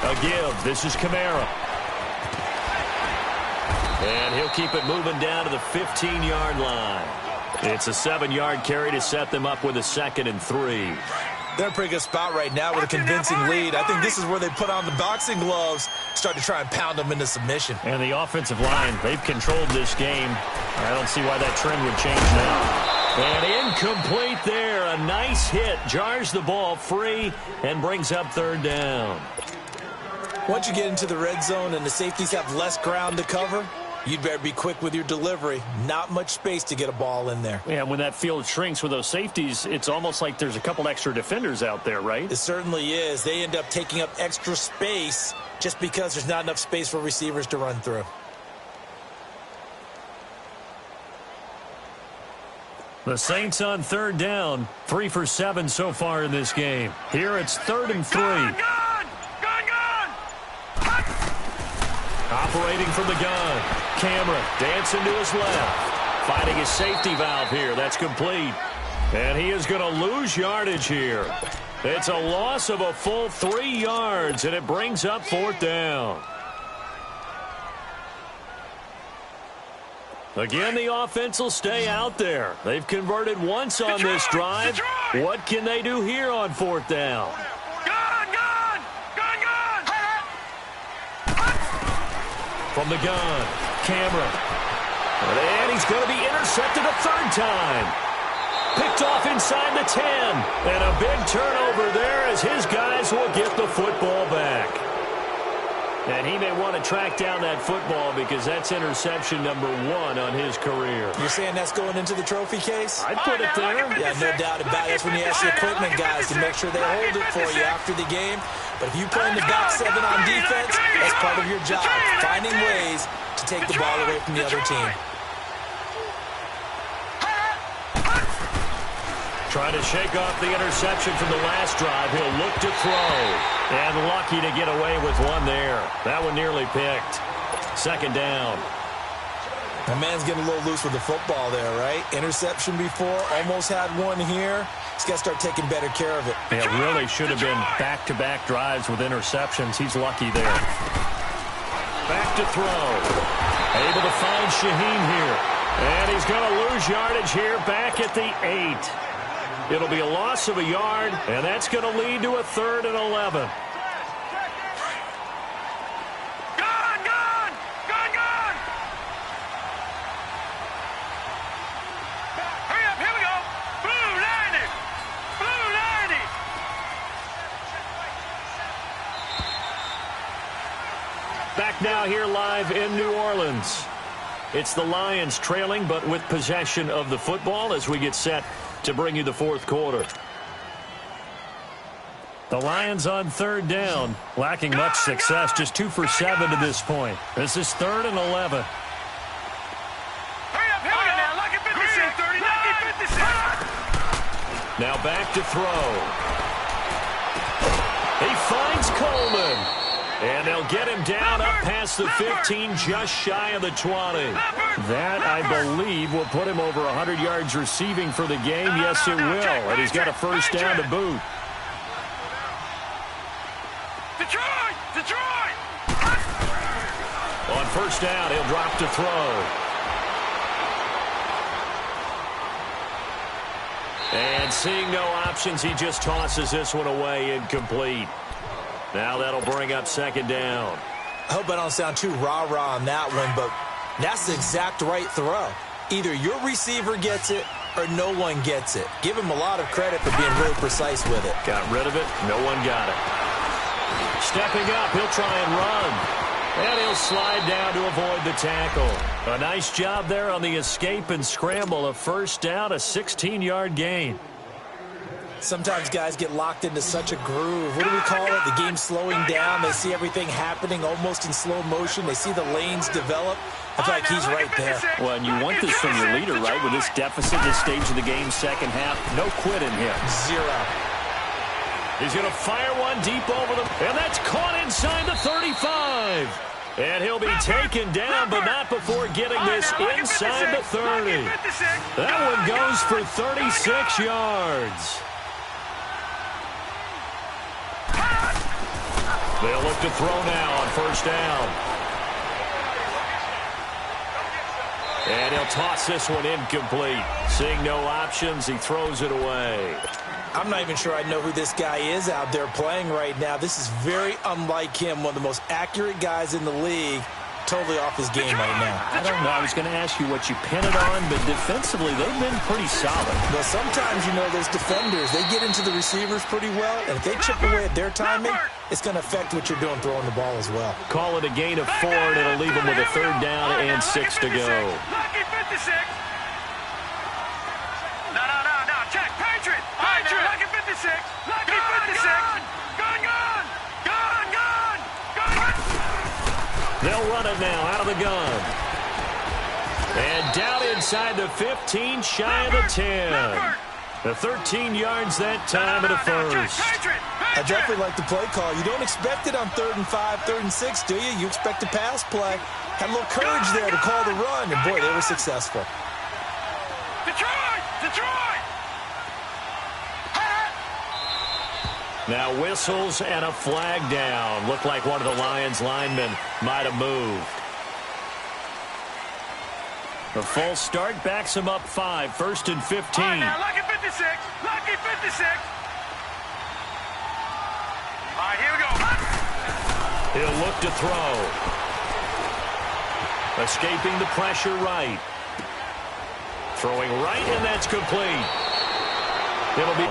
Speaker 1: A give. This is Kamara. And he'll keep it moving down to the 15-yard line. It's a 7-yard carry to set them up with a 2nd and 3.
Speaker 2: They're in a pretty good spot right now with a convincing lead. I think this is where they put on the boxing gloves, start to try and pound them into submission.
Speaker 1: And the offensive line, they've controlled this game. I don't see why that trend would change now. And incomplete there. A nice hit. Jars the ball free and brings up 3rd down.
Speaker 2: Once you get into the red zone and the safeties have less ground to cover, you'd better be quick with your delivery. Not much space to get a ball in there.
Speaker 1: Yeah, when that field shrinks with those safeties, it's almost like there's a couple extra defenders out there, right?
Speaker 2: It certainly is. They end up taking up extra space just because there's not enough space for receivers to run through.
Speaker 1: The Saints on 3rd down. 3 for 7 so far in this game. Here it's 3rd and 3.
Speaker 3: Gun! Gun! Gun! Gun!
Speaker 1: Operating from the gun. Cameron dancing to his left. Finding his safety valve here. That's complete. And he is going to lose yardage here. It's a loss of a full 3 yards, and it brings up 4th down. Again, the offense will stay out there. They've converted once on this drive. What can they do here on 4th down?
Speaker 3: Gun! Gun! Gun! Gun!
Speaker 1: From the gun, Cameron. And he's going to be intercepted a 3rd time. Picked off inside the 10. And a big turnover there as his guys will get the football back. And he may want to track down that football because that's interception number 1 on his career.
Speaker 2: You're saying that's going into the trophy case?
Speaker 1: I'd put it there.
Speaker 2: Yeah, no doubt about it. That's when you ask the equipment guys to make sure they hold it for you after the game. But if you play in the back 7 on defense, that's part of your job, finding ways to take the ball away from the other team.
Speaker 1: Trying to shake off the interception from the last drive. He'll look to throw. And lucky to get away with one there. That one nearly picked. 2nd down.
Speaker 2: The man's getting a little loose with the football there, right? Interception before, almost had one here. He's got to start taking better care of it.
Speaker 1: It really should have been back-to-back drives with interceptions. He's lucky there. Back to throw. Able to find Shaheen here. And he's going to lose yardage here back at the 8. It'll be a loss of a yard, and that's going to lead to a 3rd and 11.
Speaker 3: Gun! Gun! Gun! Gun! Hurry up! Here we go! Blue 90! Blue 90!
Speaker 1: Back now here live in New Orleans. It's the Lions trailing, but with possession of the football as we get set to bring you the 4th quarter. The Lions on 3rd down, lacking much success, just 2 for 7 to this point. This is 3rd and 11.
Speaker 3: Hurry up! Here we go! Now, lucky 56! 30, lucky 56!
Speaker 1: Now back to throw. He finds Coleman. And they'll get him down up past the 15, just shy of the 20. That, I believe, will put him over 100 yards receiving for the game. Yes, it will. And he's got a 1st down to boot.
Speaker 3: Detroit! Detroit!
Speaker 1: On 1st down, he'll drop to throw. And seeing no options, he just tosses this one away, incomplete. Now that'll bring up 2nd down.
Speaker 2: I hope I don't sound too rah-rah on that one, but that's the exact right throw. Either your receiver gets it or no one gets it. Give him a lot of credit for being really precise with it.
Speaker 1: Got rid of it. No one got it. Stepping up, he'll try and run. And he'll slide down to avoid the tackle. A nice job there on the escape and scramble. A 1st down, a 16-yard gain.
Speaker 2: Sometimes guys get locked into such a groove. What do we call it? The game's slowing down. They see everything happening almost in slow motion. They see the lanes develop. I feel like he's right there.
Speaker 1: Well, and you want this from your leader, right? With this deficit, this stage of the game, 2nd half, no quit in here.
Speaker 2: 0.
Speaker 1: He's going to fire one deep over them, and that's caught inside the 35. And he'll be taken down, but not before getting this inside the 30. That one goes for 36 yards. They'll look to throw now on first down. And he'll toss this one incomplete. Seeing no options, he throws it away.
Speaker 2: I'm not even sure I know who this guy is out there playing right now. This is very unlike him, one of the most accurate guys in the league. Totally off his game right now.
Speaker 1: I don't know. I was going to ask you what you pin it on, but defensively, they've been pretty solid.
Speaker 2: Well, sometimes, you know, those defenders, they get into the receivers pretty well, and if they chip away at their timing, it's going to affect what you're doing throwing the ball as well.
Speaker 1: Call it a gain of 4, and it'll leave them with a third down and 6 to go.
Speaker 3: Lucky 56. No. Check. Patriot. Lucky 56. Lucky 56. Gun.
Speaker 1: They'll run it now out of the gun. And down inside the 15, shy of the 10. The 13 yards that time at a first.
Speaker 2: I definitely like the play call. You don't expect it on 3rd and 5, 3rd and 6, do you? You expect a pass play. Had a little courage there to call the run, and boy, they were successful.
Speaker 3: Detroit!
Speaker 1: Now whistles and a flag down. Looked like one of the Lions linemen might have moved. The false start backs him up 5, 1st and 15.
Speaker 3: All right, now, lucky 56. Lucky 56. All right, here we go.
Speaker 1: He'll look to throw. Escaping the pressure right. Throwing right, and that's complete. It'll be...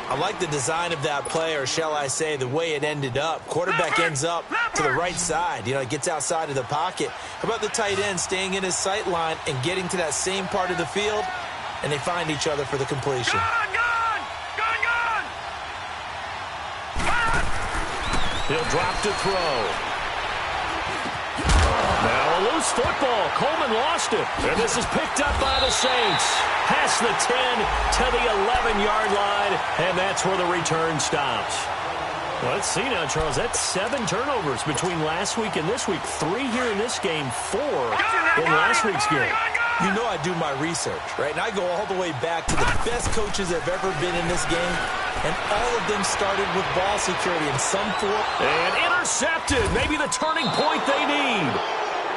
Speaker 2: I like the design of that play, or shall I say the way it ended up. Quarterback ends up to the right side. You know, it gets outside of the pocket. How about the tight end staying in his sight line and getting to that same part of the field, and they find each other for the completion.
Speaker 3: Gun!
Speaker 1: He'll drop to throw. Now a loose football. Coleman lost it. And this is picked up by the Saints. Past the 10 to the 11-yard line. And that's where the return stops. Well, let's see now, Charles. That's 7 turnovers between last week and this week. 3 here in this game, 4 in last week's game.
Speaker 2: You know I do my research, right? And I go all the way back to the best coaches that have ever been in this game. And all of them started with ball security in some form.
Speaker 1: And intercepted. Maybe the turning point they need.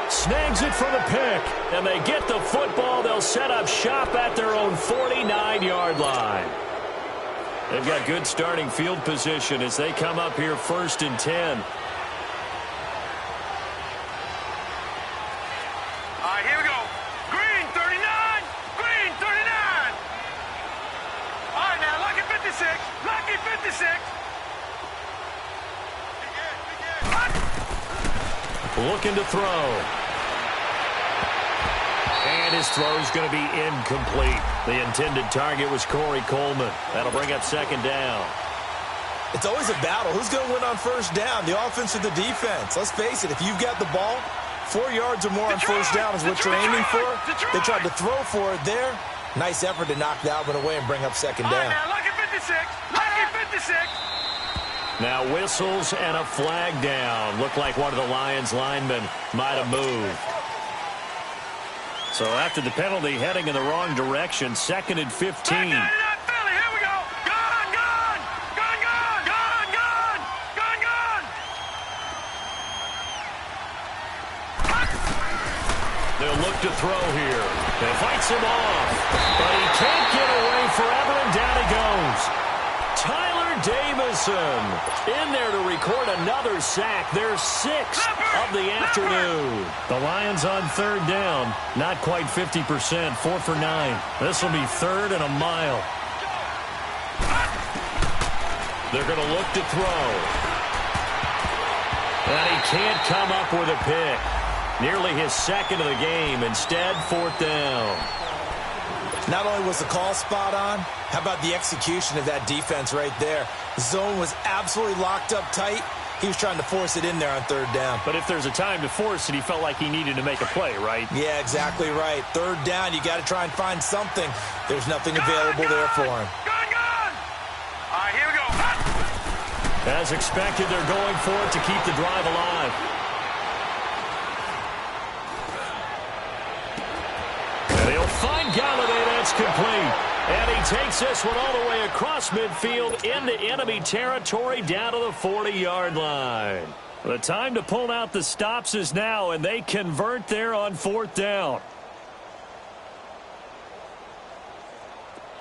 Speaker 1: Snags it for the pick. And they get the football. They'll set up shop at their own 49-yard line. They've got good starting field position as they come up here 1st and 10.
Speaker 3: All right, here we go. Green 39. Green 39. All right, now, lucky 56. Lucky 56.
Speaker 1: Looking to throw. And his throw's going to be incomplete. The intended target was Corey Coleman. That'll bring up 2nd down.
Speaker 2: It's always a battle. Who's going to win on 1st down, the offense or the defense? Let's face it, if you've got the ball, 4 yards or more on 1st down is what you're aiming for. They tried to throw for it there. Nice effort to knock that one away and bring up 2nd down.
Speaker 3: All right, now, lucky 56. Lucky 56.
Speaker 1: Now whistles and a flag down. Looked like one of the Lions linemen might have moved. So after the penalty, heading in the wrong direction, 2nd and 15.
Speaker 3: Here we go. Gun!
Speaker 1: They'll look to throw here. They fights him off, but he can't get away forever, and down he goes. Tyler Davison in there to record another sack. Their 6th of the afternoon. The Lions on 3rd down. Not quite 50%. 4 for 9. This will be 3rd and a mile. They're going to look to throw. And he can't come up with a pick. Nearly his 2nd of the game. Instead, 4th down.
Speaker 2: Not only was the call spot on, how about the execution of that defense right there? The zone was absolutely locked up tight. He was trying to force it in there on 3rd down.
Speaker 1: But if there's a time to force it, he felt like he needed to make a play, right?
Speaker 2: Yeah, exactly right. 3rd down, you got to try and find something. There's nothing available there for him.
Speaker 3: Gun! All right, here we go.
Speaker 1: As expected, they're going for it to keep the drive alive. complete. And he takes this one all the way across midfield into enemy territory down to the 40-yard line. The time to pull out the stops is now, and they convert there on 4th down.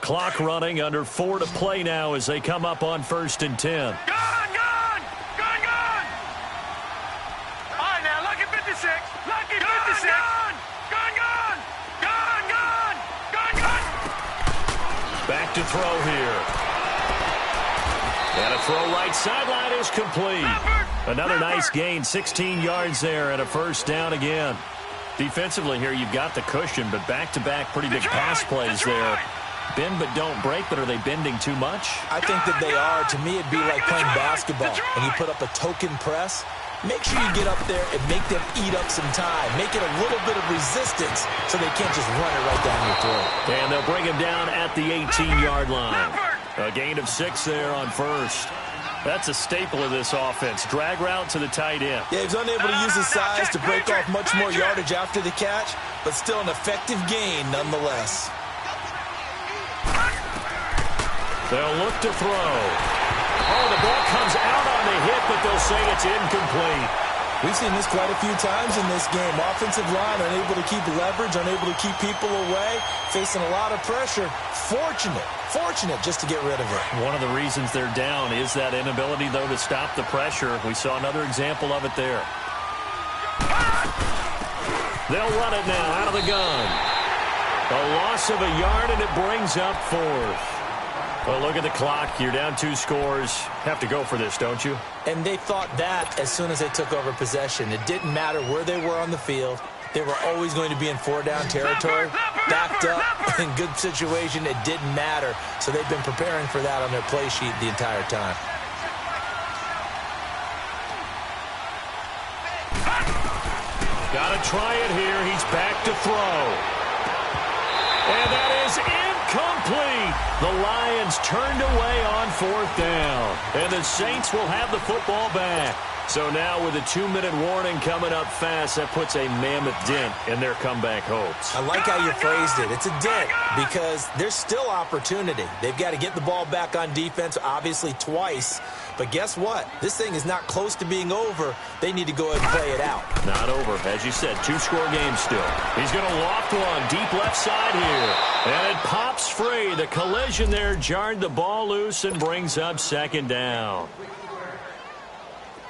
Speaker 1: Clock running, under 4 to play now as they come up on 1st and 10.
Speaker 3: Gun! All right, now, lucky 56. Lucky 56. Gun!
Speaker 1: Back to throw here. And a throw right sideline is complete. Another nice gain, 16 yards there, and a 1st down again. Defensively here, you've got the cushion, but back-to-back pretty big pass plays there. Bend but don't break, but are they bending too much?
Speaker 2: I think that they are. To me, it'd be like playing basketball. When you put up a token press, make sure you get up there and make them eat up some time. Make it a little bit of resistance so they can't just run it right down your throat.
Speaker 1: And they'll bring him down at the 18-yard line. A gain of 6 there on 1st. That's a staple of this offense. Drag route to the tight end.
Speaker 2: Yeah, he's unable to use his size to break off much more yardage after the catch, but still an effective gain nonetheless.
Speaker 1: They'll look to throw. Oh, the ball comes out on the hit, but they'll say it's incomplete.
Speaker 2: We've seen this quite a few times in this game. Offensive line unable to keep leverage, unable to keep people away, facing a lot of pressure. Fortunate just to get rid of it.
Speaker 1: One of the reasons they're down is that inability, though, to stop the pressure. We saw another example of it there. They'll run it now out of the gun. A loss of a yard, and it brings up 4th. Well, look at the clock. You're down 2 scores. Have to go for this, don't you?
Speaker 2: And they thought that as soon as they took over possession. It didn't matter where they were on the field. They were always going to be in 4-down territory, backed up, in good situation. It didn't matter. So they've been preparing for that on their play sheet the entire time.
Speaker 1: Got to try it here. He's back to throw. And that is incomplete. The Lions turned away on 4th down. And the Saints will have the football back. So now with a 2-minute warning coming up fast, that puts a mammoth dent in their comeback hopes.
Speaker 2: I like how you phrased it. It's a dent because there's still opportunity. They've got to get the ball back on defense, obviously twice. But guess what? This thing is not close to being over. They need to go ahead and play it out.
Speaker 1: Not over. As you said, 2-score game still. He's going to loft one deep left side here. And it pops free. The collision there jarred the ball loose and brings up 2nd down.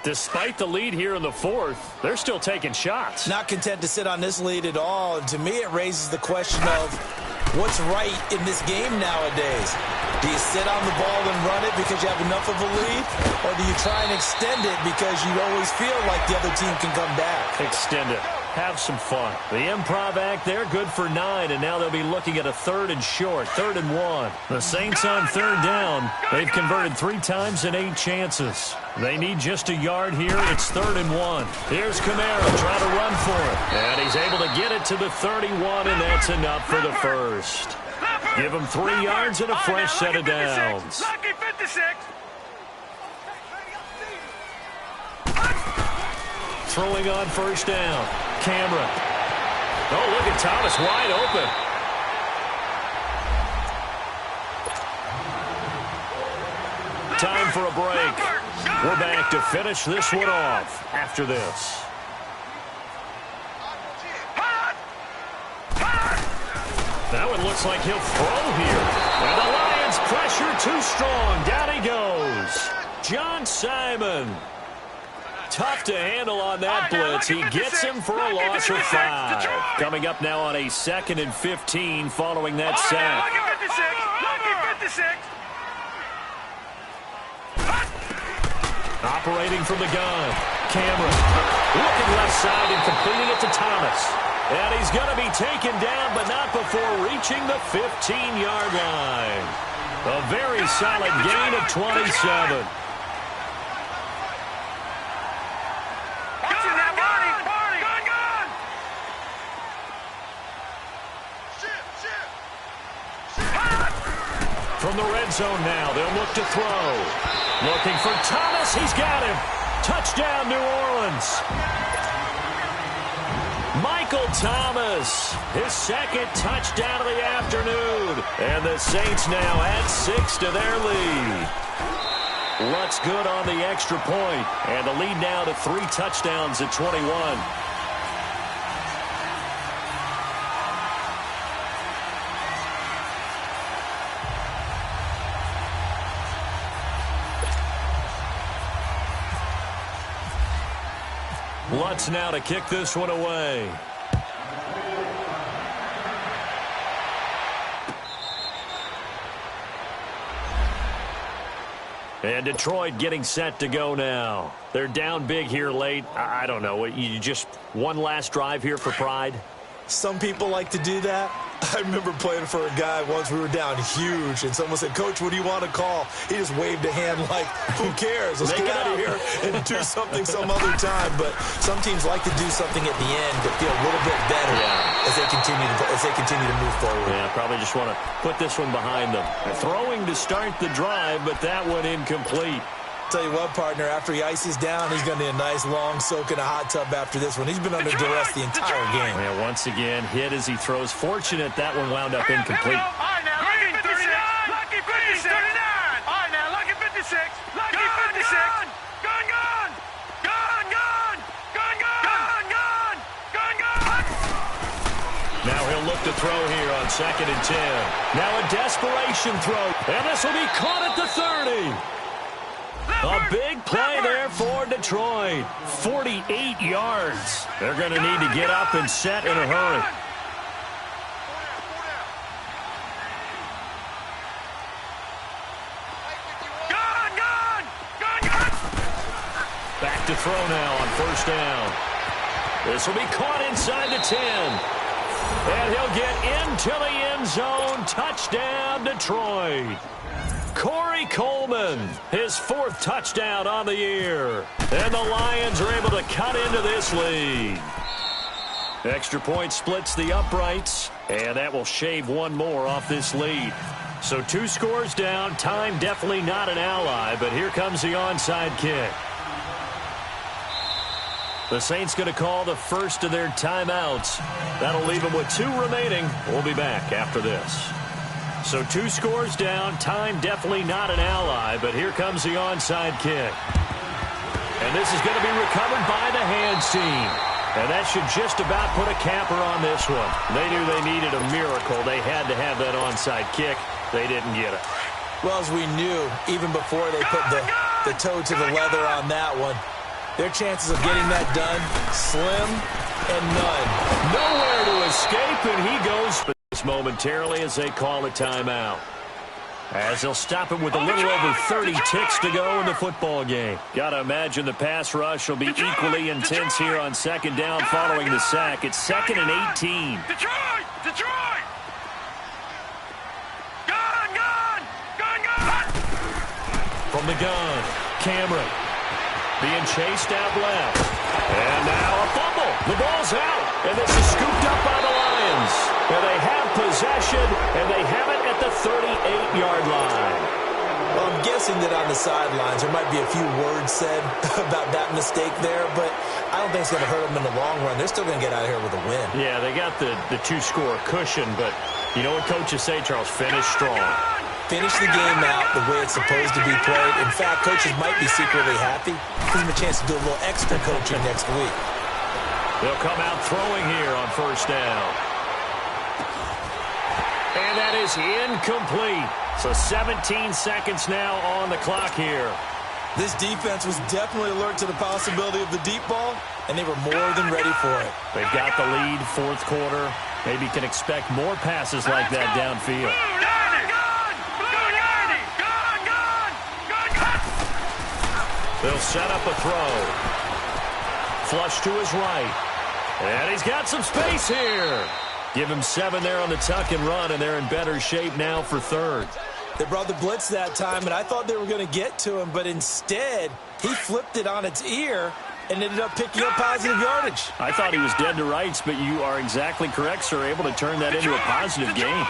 Speaker 1: Despite the lead here in the 4th, they're still taking shots.
Speaker 2: Not content to sit on this lead at all. And to me, it raises the question of what's right in this game nowadays. Do you sit on the ball and run it because you have enough of a lead? Or do you try and extend it because you always feel like the other team can come back?
Speaker 1: Extend it. Have some fun. The improv act there, good for 9, and now they'll be looking at a 3rd and short, 3rd and 1. The Saints on 3rd down. They've converted 3 times in 8 chances. They need just a yard here. It's 3rd and 1. Here's Kamara trying to run for it. And he's able to get it to the 31, and that's enough for the 1st. Give him 3 yards and a fresh set of downs.
Speaker 3: Lucky 56.
Speaker 1: Throwing on 1st down. Cameron. Oh, look at Thomas wide open. Time for a break. We're back to finish this one off after this. That one looks like he'll throw here. And the Lions pressure too strong. Down he goes. John Simon. Tough to handle on that blitz. He gets him for a loss of 5. Coming up now on a 2nd and 15 following that sack.
Speaker 3: Lucky 56.
Speaker 1: Operating from the gun. Cameron looking left side and completing it to Thomas. And he's going to be taken down, but not before reaching the 15-yard line. A very solid gain of 27. From the red zone now, they'll look to throw. Looking for Thomas. He's got him. Touchdown, New Orleans. Mike Michael Thomas, his second touchdown of the afternoon. And the Saints now add 6 to their lead. Luck's good on the extra point, and the lead now to 3 touchdowns at 21. Lutz now to kick this one away. And Detroit getting set to go now. They're down big here late. I don't know. You just one last drive here for pride?
Speaker 2: Some people like to do that. I remember playing for a guy once. We were down huge, and someone said, "Coach, what do you want to call?" He just waved a hand like, who cares? Let's get out of here and do something some other time. But some teams like to do something at the end to feel a little bit better as they continue to move forward.
Speaker 1: Yeah, probably just want to put this one behind them. Throwing to start the drive, but that one incomplete.
Speaker 2: Tell you what, partner, after he ices down, he's going to need a nice long soak in a hot tub after this one. He's been under duress the entire game.
Speaker 1: Yeah, once again, hit as he throws. Fortunate that one wound up incomplete.
Speaker 3: All right, now, lucky 56. Lucky 56. 39. All right, now, lucky 56. Lucky 56. Gun, gun. Gun, gun. Gun, gun. Gun, gun. Gun, gun.
Speaker 1: Now he'll look to throw here on 2nd and 10. Now a desperation throw. And this will be caught at the 30. A big play there for Detroit. 48 yards. They're going to need to get up and set in a hurry. Back to throw now on 1st down. This will be caught inside the 10. And he'll get into the end zone. Touchdown, Detroit. Corey Coleman, his 4th touchdown on the year. And the Lions are able to cut into this lead. Extra point splits the uprights, and that will shave one more off this lead. So 2 scores down. Time definitely not an ally, but here comes the onside kick. The Saints going to call the first of their timeouts. That'll leave them with 2 remaining. We'll be back after this. So 2 scores down. Time definitely not an ally, but here comes the onside kick. And this is going to be recovered by the hands team. And that should just about put a capper on this one. They knew they needed a miracle. They had to have that onside kick. They didn't get it.
Speaker 2: Well, as we knew, even before they put the toe to the leather on that one, their chances of getting that done, slim and none.
Speaker 1: Nowhere to escape, and he goes momentarily as they call a timeout. As they'll stop it with a little over 30 ticks to go in the football game. Got to imagine the pass rush will be equally intense here on 2nd down following the sack. It's 2nd and 18.
Speaker 3: Detroit! Detroit! Gun, gun! Gun, gun!
Speaker 1: From the gun, Cameron being chased out left. And now a fumble. The ball's out, and this is scooped up by the Lions. And they have possession, and they have it at the 38-yard line.
Speaker 2: Well, I'm guessing that on the sidelines there might be a few words said about that mistake there, but I don't think it's going to hurt them in the long run. They're still going to get out of here with a win.
Speaker 1: Yeah, they got the 2-score cushion, but you know what coaches say, Charles? Finish strong.
Speaker 2: Finish the game out the way it's supposed to be played. In fact, coaches might be secretly happy. Gives them a chance to do a little extra coaching next week.
Speaker 1: They'll come out throwing here on 1st down. And that is incomplete. So 17 seconds now on the clock here.
Speaker 2: This defense was definitely alert to the possibility of the deep ball, and they were more than ready for it.
Speaker 1: They've got the lead, 4th quarter. Maybe can expect more passes like that downfield. They'll set up a throw. Flush to his right. And he's got some space here. Give him 7 there on the tuck and run, and they're in better shape now for 3rd.
Speaker 2: They brought the blitz that time, and I thought they were going to get to him, but instead, he flipped it on its ear and ended up picking up positive yardage.
Speaker 1: I thought he was dead to rights, but you are exactly correct, sir, able to turn that into a positive game.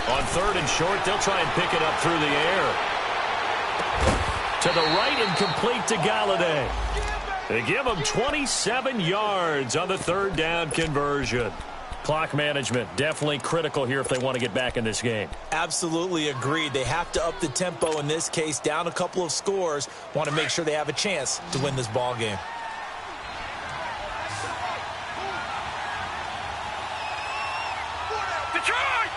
Speaker 1: On 3rd and short, they'll try and pick it up through the air. To the right and complete to Galladay. They give him 27 yards on the third down conversion. Clock management, definitely critical here if they want to get back in this game.
Speaker 2: Absolutely agreed. They have to up the tempo in this case, down a couple of scores. Want to make sure they have a chance to win this ball game.
Speaker 3: Detroit!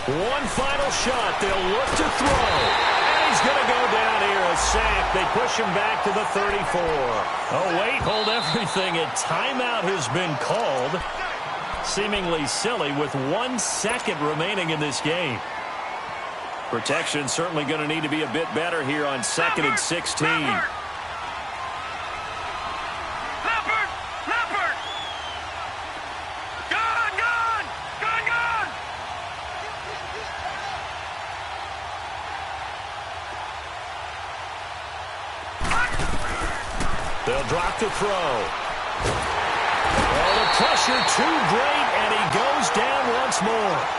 Speaker 1: One final shot. They'll look to throw. And he's going to go down here. A sack. They push him back to the 34. Oh, wait. Hold everything. A timeout has been called. Seemingly silly with 1 second remaining in this game. Protection certainly going to need to be a bit better here on 2nd and 16. They'll drop to throw. Oh, the pressure too great, and he goes down once more.